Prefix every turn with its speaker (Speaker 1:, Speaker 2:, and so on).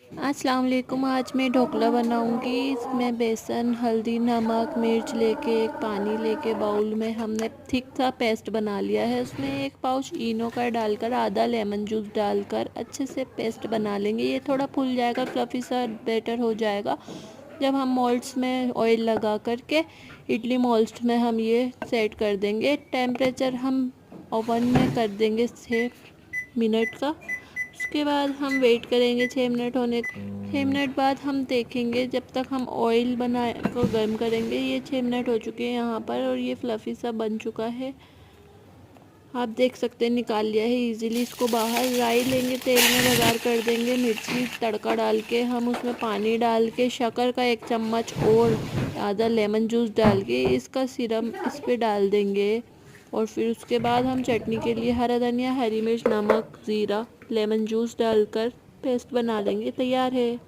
Speaker 1: अस्सलाम वालेकुम। आज मैं ढोकला बनाऊंगी। इसमें बेसन, हल्दी, नमक, मिर्च लेके एक पानी लेके बाउल में हमने थिक सा पेस्ट बना लिया है। उसमें एक पाउच इनो का डालकर आधा लेमन जूस डालकर अच्छे से पेस्ट बना लेंगे। ये थोड़ा फूल जाएगा, फ्लफी सा बेटर हो जाएगा। जब हम मोल्ड्स में ऑयल लगा करके इडली मोल्ड्स में हम ये सेट कर देंगे। टेम्परेचर हम ओवन में कर देंगे 6 मिनट का। उसके बाद हम वेट करेंगे 6 मिनट होने। 6 मिनट बाद हम देखेंगे, जब तक हम ऑयल बना को गर्म करेंगे। ये 6 मिनट हो चुके हैं यहाँ पर और ये फ्लफ़ी सा बन चुका है। आप देख सकते हैं, निकाल लिया है इजीली। इसको बाहर राई लेंगे, तेल में बघार कर देंगे, मिर्ची तड़का डाल के हम उसमें पानी डाल के शक्कर का 1 चम्मच और आधा लेमन जूस डाल के इसका सिरप इस पे डाल देंगे। और फिर उसके बाद हम चटनी के लिए हरा धनिया, हरी मिर्च, नमक, ज़ीरा, लेमन जूस डालकर पेस्ट बना लेंगे। तैयार है।